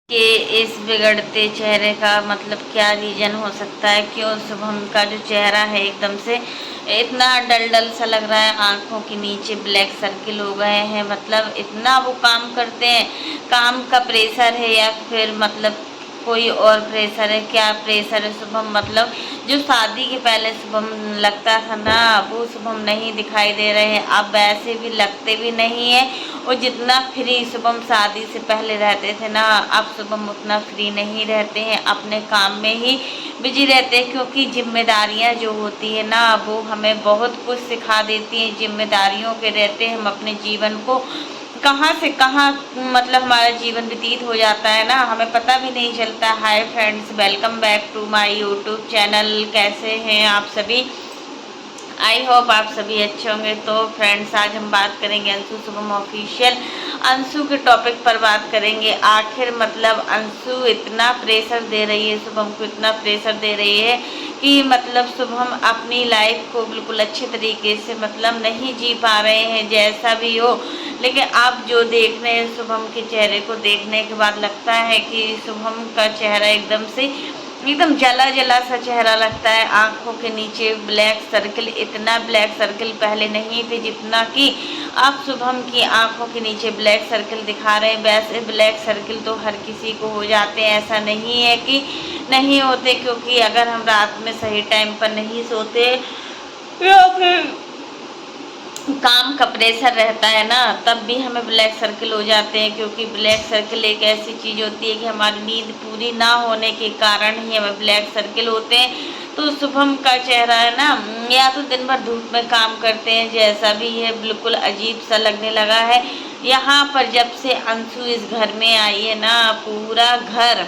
कि इस बिगड़ते चेहरे का मतलब क्या रीज़न हो सकता है? क्यों शुभम का जो चेहरा है एकदम से इतना डल सा लग रहा है, आँखों के नीचे ब्लैक सर्किल हो गए हैं। मतलब इतना वो काम करते हैं, काम का प्रेशर है या फिर मतलब कोई और प्रेशर है? क्या प्रेशर है शुभम? मतलब जो शादी के पहले शुभम लगता था ना, वो शुभम नहीं दिखाई दे रहे हैं। अब वैसे भी लगते भी नहीं है। और जितना फ्री शुभम शादी से पहले रहते थे ना, अब शुभम उतना फ्री नहीं रहते हैं, अपने काम में ही बिजी रहते हैं। क्योंकि जिम्मेदारियां जो होती है ना, वो हमें बहुत कुछ सिखा देती हैं। जिम्मेदारियों के रहते हम अपने जीवन को कहाँ से कहाँ मतलब हमारा जीवन व्यतीत हो जाता है ना, हमें पता भी नहीं चलता। Hi friends, welcome back to my YouTube channel. कैसे हैं आप सभी? आई होप आप सभी अच्छे होंगे। तो फ्रेंड्स, आज हम बात करेंगे अंशु शुभम ऑफिशियल अंशु के टॉपिक पर बात करेंगे। आखिर मतलब अंशु इतना प्रेशर दे रही है शुभम को, इतना प्रेशर दे रही है कि मतलब शुभम अपनी लाइफ को बिल्कुल अच्छे तरीके से मतलब नहीं जी पा रहे हैं, जैसा भी हो। लेकिन आप जो देख रहे हैं शुभम के चेहरे को देखने के बाद लगता है कि शुभम का चेहरा एकदम जला जला सा चेहरा लगता है। आंखों के नीचे ब्लैक सर्किल, इतना ब्लैक सर्किल पहले नहीं थे जितना कि अब शुभम की आंखों के नीचे ब्लैक सर्किल दिखा रहे हैं। वैसे ब्लैक सर्किल तो हर किसी को हो जाते हैं, ऐसा नहीं है कि नहीं होते। क्योंकि अगर हम रात में सही टाइम पर नहीं सोते या फिर काम का प्रेशर रहता है ना, तब भी हमें ब्लैक सर्किल हो जाते हैं। क्योंकि ब्लैक सर्किल एक ऐसी चीज़ होती है कि हमारी नींद पूरी ना होने के कारण ही हमें ब्लैक सर्किल होते हैं। तो शुभम का चेहरा है ना, या तो दिन भर धूप में काम करते हैं, जैसा भी है बिल्कुल अजीब सा लगने लगा है। यहाँ पर जब से अंशु इस घर में आई है ना, पूरा घर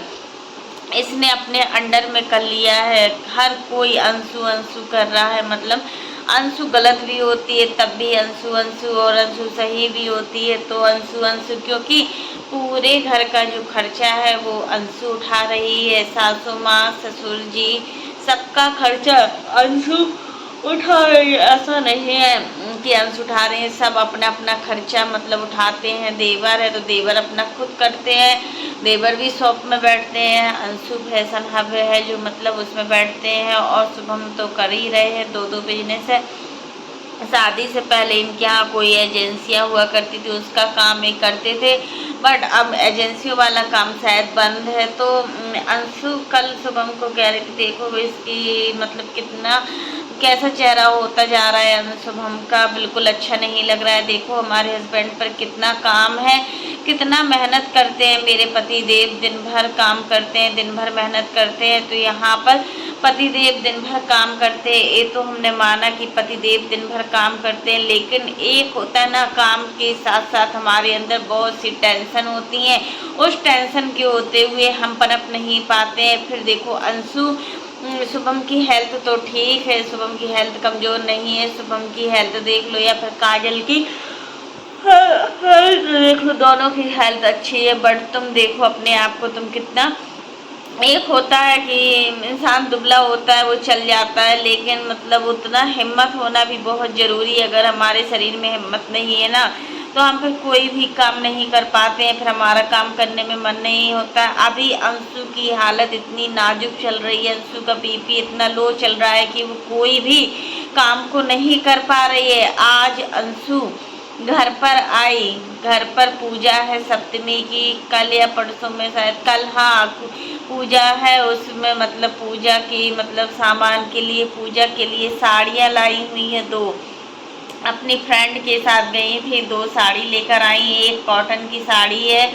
इसने अपने अंडर में कर लिया है। हर कोई अंशु अंशु कर रहा है। मतलब अंशु गलत भी होती है तब भी अंशु अंशु, और अंशु सही भी होती है तो अंशु अंशु। क्योंकि पूरे घर का जो खर्चा है वो अंशु उठा रही है। सासू माँ, ससुर जी, सबका खर्चा अंशु उठा रही है। ऐसा नहीं है कि अंशु उठा रहे हैं, सब अपना अपना खर्चा मतलब उठाते हैं। देवर है तो देवर अपना खुद करते हैं, देवर भी शॉप में बैठते हैं। अंशु फैशन हब है जो मतलब उसमें बैठते हैं। और शुभम तो कर ही रहे हैं, दो दो बिजनेस है। शादी से पहले इनके यहाँ कोई एजेंसियाँ हुआ करती थी, उसका काम ये करते थे। बट अब एजेंसियों वाला काम शायद बंद है। तो अंशु कल शुभम को कह रही थी, देखो इसकी मतलब कितना कैसा चेहरा होता जा रहा है शुभम का, बिल्कुल अच्छा नहीं लग रहा है। देखो हमारे हस्बैंड पर कितना काम है, कितना मेहनत करते हैं मेरे पति देव, दिन भर काम करते हैं, दिन भर मेहनत करते हैं। तो यहाँ पर पति देव दिन भर काम करते हैं, ये तो हमने माना कि पति देव दिन भर काम करते हैं। लेकिन एक होता है ना, काम के साथ साथ हमारे अंदर बहुत सी टेंशन होती हैं। उस टेंशन के होते हुए हम पनप नहीं पाते हैं। फिर देखो अंशु, शुभम की हेल्थ तो ठीक है, शुभम की हेल्थ कमज़ोर नहीं है। शुभम की हेल्थ देख लो या फिर काजल की हेल्थ देख लो, दोनों की हेल्थ अच्छी है। बट तुम देखो अपने आप को, तुम कितना, एक होता है कि इंसान दुबला होता है वो चल जाता है, लेकिन मतलब उतना हिम्मत होना भी बहुत ज़रूरी है। अगर हमारे शरीर में हिम्मत नहीं है ना, तो हम फिर कोई भी काम नहीं कर पाते हैं, फिर हमारा काम करने में मन नहीं होता। अभी अंशु की हालत इतनी नाजुक चल रही है, अंशु का बीपी इतना लो चल रहा है कि वो कोई भी काम को नहीं कर पा रही है। आज अंशु घर पर आई, घर पर पूजा है सप्तमी की, कल या परसों में शायद, कल, हाँ पूजा है। उसमें मतलब पूजा की मतलब सामान के लिए, पूजा के लिए साड़ियाँ लाई हुई हैं दो, अपनी फ्रेंड के साथ गई थी, दो साड़ी लेकर आई। एक कॉटन की साड़ी है,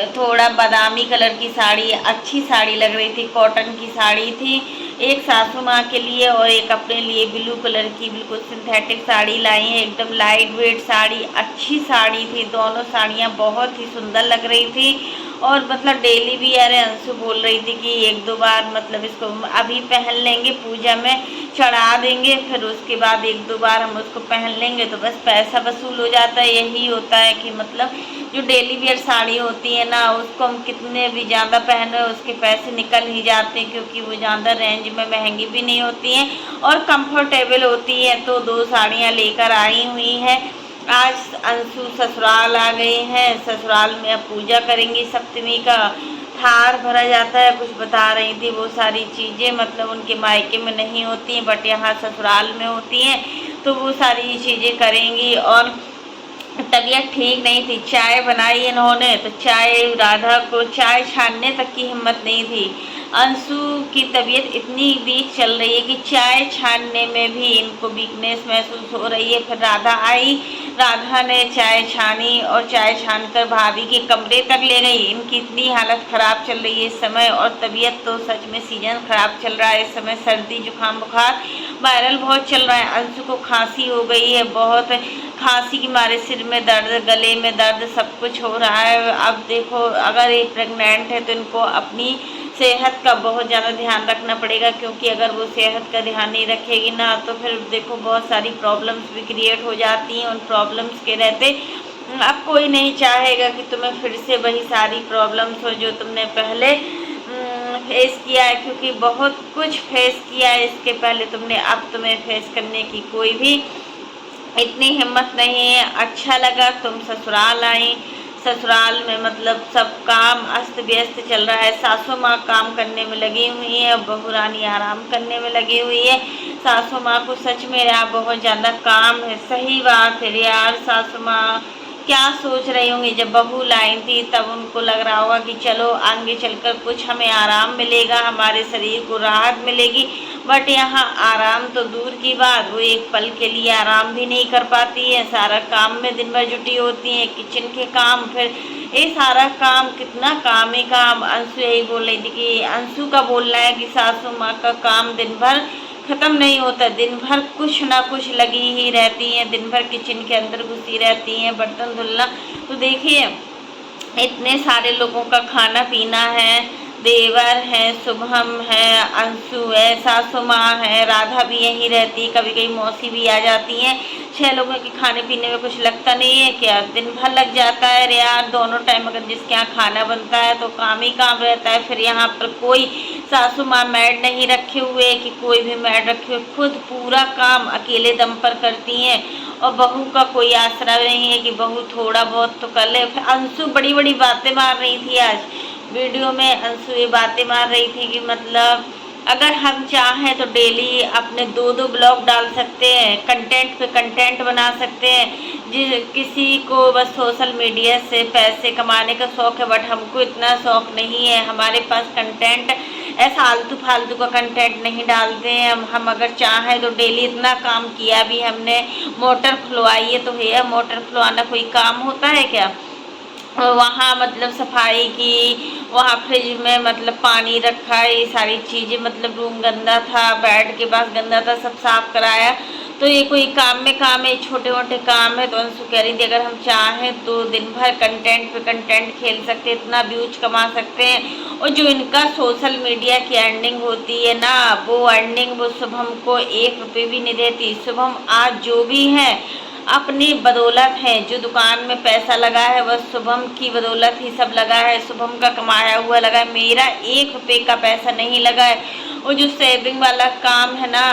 थोड़ा बादामी कलर की साड़ी है, अच्छी साड़ी लग रही थी, कॉटन की साड़ी थी। एक सासू माँ के लिए और एक अपने लिए ब्लू कलर की बिल्कुल सिंथेटिक साड़ी लाई है, एकदम लाइट वेट साड़ी, अच्छी साड़ी थी। दोनों साड़ियाँ बहुत ही सुंदर लग रही थी। और मतलब डेली भी, अरे अंशु बोल रही थी कि एक दो बार मतलब इसको अभी पहन लेंगे, पूजा में चढ़ा देंगे, फिर उसके बाद एक दो बार हम उसको पहन लेंगे तो बस पैसा वसूल हो जाता है। यही होता है कि मतलब जो डेली वेयर साड़ी होती है ना, उसको हम कितने भी ज़्यादा पहने उसके पैसे निकल ही जाते हैं। क्योंकि वो ज़्यादा रेंज में महंगी भी नहीं होती हैं और कंफर्टेबल होती हैं। तो दो साड़ियाँ लेकर आई हुई हैं। आज अंशु ससुराल आ गए हैं, ससुराल में अब पूजा करेंगी सप्तमी का। ठार भरा जाता है, कुछ बता रही थी। वो सारी चीज़ें मतलब उनके मायके में नहीं होती हैं बट यहाँ ससुराल में होती हैं, तो वो सारी चीज़ें करेंगी। और तबीयत ठीक नहीं थी, चाय बनाई इन्होंने तो चाय, राधा को चाय छानने तक की हिम्मत नहीं थी। अंशु की तबीयत इतनी वीक चल रही है कि चाय छानने में भी इनको वीकनेस महसूस हो रही है। फिर राधा आई, राधा ने चाय छानी और चाय छानकर भाभी के कमरे तक ले गई। इनकी इतनी हालत ख़राब चल रही है इस समय, और तबीयत तो सच में सीजन ख़राब चल रहा है इस समय, सर्दी जुकाम बुखार वायरल बहुत चल रहा है। अंशु को खांसी हो गई है बहुत, खांसी के मारे सिर में दर्द, गले में दर्द, सब कुछ हो रहा है। अब देखो अगर ये प्रेग्नेंट है तो इनको अपनी सेहत का बहुत ज़्यादा ध्यान रखना पड़ेगा, क्योंकि अगर वो सेहत का ध्यान नहीं रखेगी ना तो फिर देखो बहुत सारी प्रॉब्लम्स भी क्रिएट हो जाती हैं। उन प्रॉब्लम्स के रहते अब कोई नहीं चाहेगा कि तुम्हें फिर से वही सारी प्रॉब्लम्स हो जो तुमने पहले फेस किया है, क्योंकि बहुत कुछ फेस किया है इसके पहले तुमने, अब तुम्हें फेस करने की कोई भी इतनी हिम्मत नहीं है। अच्छा लगा तुम ससुराल आई, ससुराल में मतलब सब काम अस्त व्यस्त चल रहा है। सासू माँ काम करने में लगी हुई है, बहू रानी आराम करने में लगी हुई है। सासू माँ को सच में यार बहुत ज़्यादा काम है। सही बात है यार, सासू माँ क्या सोच रही होंगी जब बहू लाई थी, तब उनको लग रहा होगा कि चलो आगे चलकर कुछ हमें आराम मिलेगा, हमारे शरीर को राहत मिलेगी। बट यहाँ आराम तो दूर की बात, वो एक पल के लिए आराम भी नहीं कर पाती है। सारा काम में दिन भर जुटी होती है, किचन के काम, फिर ये सारा काम, कितना काम है काम। अंशु यही बोल रही थी कि अंशु का बोलना है कि सासू माँ का काम दिन भर ख़त्म नहीं होता, दिन भर कुछ ना कुछ लगी ही रहती हैं, दिन भर किचन के अंदर घुसी रहती हैं, बर्तन धुलना। तो देखिए इतने सारे लोगों का खाना पीना है, देवर है, शुभम है, अंशु है, सासू माँ है, राधा भी यहीं रहती है, कभी कभी मौसी भी आ जाती हैं। 6 लोगों के खाने पीने में कुछ लगता नहीं है क्या, दिन भर लग जाता है रे यार। दोनों टाइम अगर जिसके यहाँ खाना बनता है तो काम ही काम रहता है। फिर यहाँ पर कोई सासू माँ मैड नहीं रखे हुए कि कोई भी मैड रखे हुए, खुद पूरा काम अकेले दम पर करती हैं। और बहू का कोई आसरा नहीं है कि बहू थोड़ा बहुत तो कर ले। फिर अंशु बड़ी बड़ी बातें मार रही थी आज वीडियो में, अंशु ये बातें मार रही थी कि मतलब अगर हम चाहें तो डेली अपने 2-2 ब्लॉग डाल सकते हैं, कंटेंट पे कंटेंट बना सकते हैं। किसी को बस सोशल मीडिया से पैसे कमाने का शौक़ है, बट हमको इतना शौक़ नहीं है। हमारे पास कंटेंट ऐसा आलतू फालतू का कंटेंट नहीं डालते हैं हम अगर चाहें तो डेली इतना काम किया भी हमने, मोटर खुलवाई है तो भैया मोटर खुलवाना कोई काम होता है क्या। वहाँ मतलब सफाई की, वहाँ फ्रिज में मतलब पानी रखा है, ये सारी चीज़ें, मतलब रूम गंदा था, बेड के पास गंदा था, सब साफ कराया। तो ये कोई काम में काम है, छोटे मोटे काम है। तो अंशु कह रही थी अगर हम चाहें तो दिन भर कंटेंट पे कंटेंट खेल सकते हैं, इतना व्यूज कमा सकते हैं। और जो इनका सोशल मीडिया की अर्निंग होती है ना, वो अर्निंग वो शुभम को 1 रुपये भी नहीं देती। शुभम आज जो भी है अपनी बदौलत है, जो दुकान में पैसा लगा है वह शुभम की बदौलत ही सब लगा है, शुभम का कमाया हुआ लगा है। मेरा 1 रुपये का पैसा नहीं लगा है। और जो सेविंग वाला काम है ना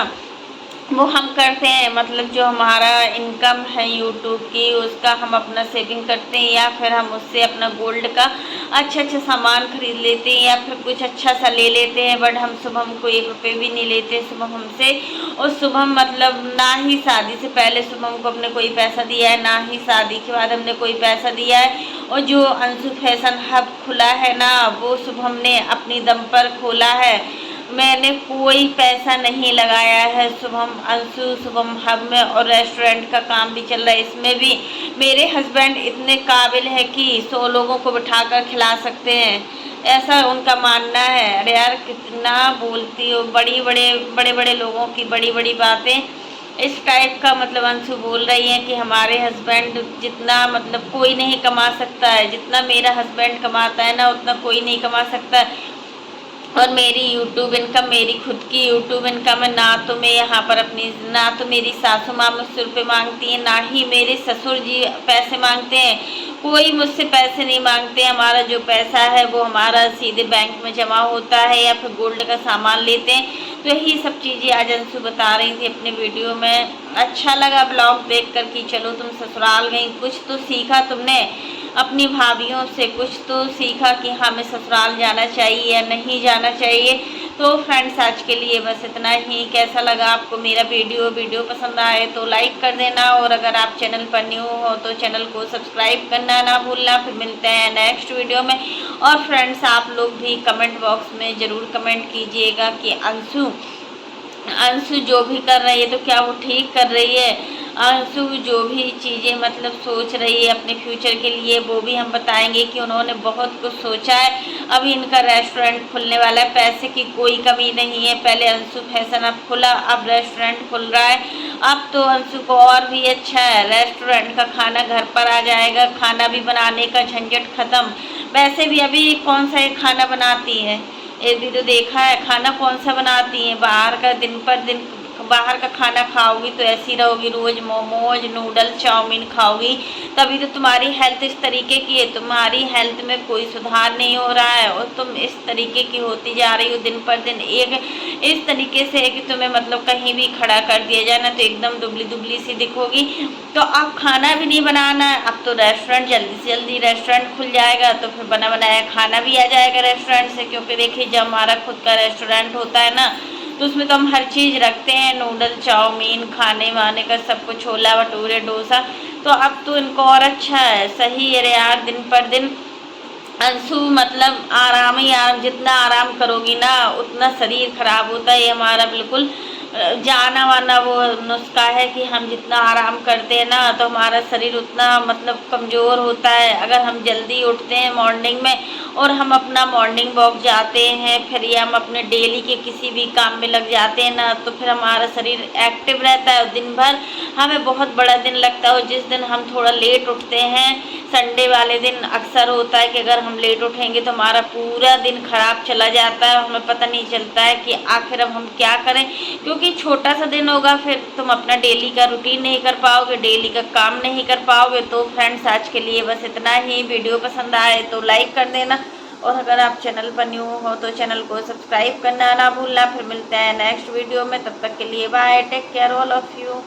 वो हम करते हैं, मतलब जो हमारा इनकम है यूट्यूब की उसका हम अपना सेविंग करते हैं, या फिर हम उससे अपना गोल्ड का अच्छा अच्छा सामान खरीद लेते हैं, या फिर कुछ अच्छा सा ले लेते हैं। बट हम शुभम को 1 रुपये भी नहीं लेते शुभम हमसे। और शुभम मतलब ना ही शादी से पहले शुभम को हमने कोई पैसा दिया है, ना ही शादी के बाद हमने कोई पैसा दिया है। और जो अंशु फैशन हब खुला है ना वो शुभम ने अपनी दम पर खोला है, मैंने कोई पैसा नहीं लगाया है। शुभम अंशु शुभम हब में और रेस्टोरेंट का काम भी चल रहा है, इसमें भी मेरे हस्बैंड इतने काबिल है कि 100 लोगों को बिठाकर खिला सकते हैं, ऐसा उनका मानना है। अरे यार कितना बोलती हो, बड़े बड़े लोगों की बड़ी बड़ी बातें, इस टाइप का मतलब अंशु बोल रही हैं कि हमारे हस्बैंड जितना मतलब कोई नहीं कमा सकता है, जितना मेरा हस्बैंड कमाता है ना उतना कोई नहीं कमा सकता है। और मेरी यूट्यूब इनकम, मेरी खुद की यूट्यूब इनकम है ना, तो मैं यहाँ पर अपनी, ना तो मेरी सासू माँ मुझसे रुपये मांगती हैं, ना ही मेरे ससुर जी पैसे मांगते हैं। कोई मुझसे पैसे नहीं मांगते। हमारा जो पैसा है वो हमारा सीधे बैंक में जमा होता है या फिर गोल्ड का सामान लेते हैं। तो यही सब चीज़ें आज अंशु बता रही थी अपने वीडियो में। अच्छा लगा ब्लॉग देख कर कि चलो तुम ससुराल गई, कुछ तो सीखा तुमने। अपनी भाभीयों से कुछ तो सीखा कि हमें ससुराल जाना चाहिए या नहीं जाना चाहिए। तो फ्रेंड्स आज के लिए बस इतना ही। कैसा लगा आपको मेरा वीडियो पसंद आए तो लाइक कर देना, और अगर आप चैनल पर न्यू हो तो चैनल को सब्सक्राइब करना ना भूलना। फिर मिलते हैं नेक्स्ट वीडियो में। और फ्रेंड्स आप लोग भी कमेंट बॉक्स में ज़रूर कमेंट कीजिएगा कि अंशु जो भी कर रही है तो क्या वो ठीक कर रही है। अंशु जो भी चीज़ें मतलब सोच रही है अपने फ्यूचर के लिए, वो भी हम बताएंगे कि उन्होंने बहुत कुछ सोचा है। अभी इनका रेस्टोरेंट खुलने वाला है, पैसे की कोई कमी नहीं है। पहले अंशु फैशन अब खुला, अब रेस्टोरेंट खुल रहा है। अब तो अंशु को और भी अच्छा है, रेस्टोरेंट का खाना घर पर आ जाएगा, खाना भी बनाने का झंझट ख़त्म। वैसे भी अभी कौन सा एक खाना बनाती है, ये भी तो देखा है, खाना कौन सा बनाती हैं। बाहर का दिन पर दिन बाहर का खाना खाओगी तो ऐसी रहोगी, रोज़ मोमोज नूडल चाउमीन खाओगी, तभी तो तुम्हारी हेल्थ इस तरीके की है। तुम्हारी हेल्थ में कोई सुधार नहीं हो रहा है और तुम इस तरीके की होती जा रही हो दिन पर दिन। एक इस तरीके से है कि तुम्हें मतलब कहीं भी खड़ा कर दिया जाए ना तो एकदम दुबली दुबली सी दिखोगी। तो अब खाना भी नहीं बनाना है, अब तो रेस्टोरेंट जल्दी से जल्दी रेस्टोरेंट खुल जाएगा तो फिर बना बनाया खाना भी आ जाएगा रेस्टोरेंट से। क्योंकि देखिए जब हमारा खुद का रेस्टोरेंट होता है ना तो उसमें तो हम हर चीज़ रखते हैं, नूडल चाउमीन खाने वाने का सब कुछ, छोला भटूरे डोसा। तो अब तो इनको और अच्छा है, सही है यार। दिन पर दिन अंशु मतलब आराम ही आराम, जितना आराम करोगी ना उतना शरीर खराब होता है। ये हमारा बिल्कुल जाना वाना वो नुस्खा है कि हम जितना आराम करते हैं ना तो हमारा शरीर उतना मतलब कमज़ोर होता है। अगर हम जल्दी उठते हैं मॉर्निंग में और हम अपना मॉर्निंग वॉक जाते हैं, फिर या हम अपने डेली के किसी भी काम में लग जाते हैं ना तो फिर हमारा शरीर एक्टिव रहता है। दिन भर हमें बहुत बड़ा दिन लगता है। और जिस दिन हम थोड़ा लेट उठते हैं, संडे वाले दिन अक्सर होता है कि अगर हम लेट उठेंगे तो हमारा पूरा दिन खराब चला जाता है, हमें पता नहीं चलता है कि आखिर अब हम क्या करें। क्योंकि छोटा सा दिन होगा, फिर तुम अपना डेली का रूटीन नहीं कर पाओगे, डेली का काम नहीं कर पाओगे। तो फ्रेंड्स आज के लिए बस इतना ही। वीडियो पसंद आए तो लाइक कर देना, और अगर आप चैनल पर न्यू हो तो चैनल को सब्सक्राइब करना ना भूलना। फिर मिलते हैं नेक्स्ट वीडियो में, तब तक के लिए bye, take care all of you.